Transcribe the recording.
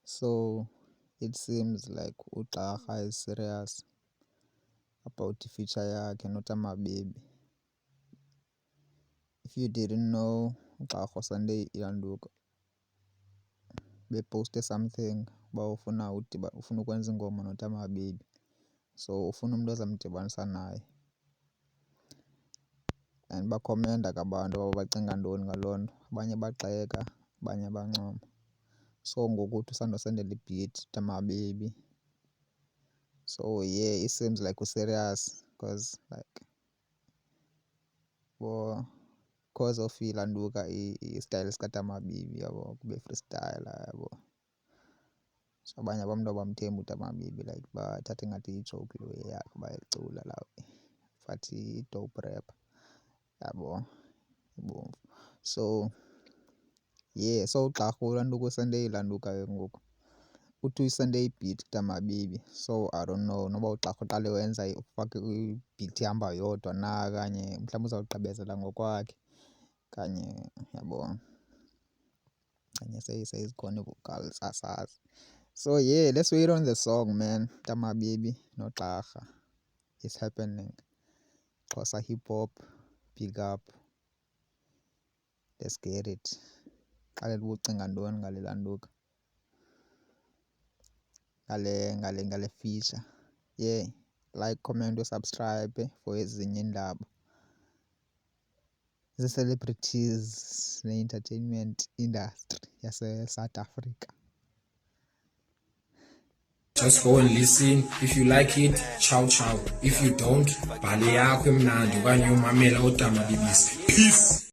So it seems like uGqarha is serious about i-future yakhe, not amaBaby. If you didn't know, uGqarha uSunday Ilanduka beposte something uba ufuna ukwenza ingoma not amaBaby, so ufuna umntu ozamdibanisa naye. And bakhomenta ke abantu aba bacinga ntoni ngaloo nto, abanye bagxeka abanye bancoma. So ngoku uthi usandosendela i-beat amaBaby. So yeah, it seems like serious because like because of Ilanduka i-style sikatamaBaby yabo, kube freestyle yabo. So abanye abantu abamthembi utamaBaby, like bathatha ingathi yi-joke le yakhe bayicula lawe, fathi i-dope rapper yabo. So yeah, so uGqarha uLanduka uSunday Ilanduka ke ngoku uthi uyisende i-beat tamaBaby. So I don't know noba uGqarha uqale wenza ufake i-beat ihamba yodwa na okanye mhlawumbi uzawugqibezela ngokwakhe okanye uyabona, okanye sezikhona ii-vocals asazi. So yeah, let's wait on the song man, tamaBaby noGqarha. It's happening. Xhosa hip hop, big up. Let's get it. Xalela uba ucinga ntoni ngale Landuka, ngale feature. Yeah, like, comment, usubscribe for ezinye iindaba zee-celebrities ne-entertainment industry yase-South Africa. Just go and listen. If you like it, ciao ciao. If you don't, bhale yakho emnandi okanye umamela uDamabibisi. Peace.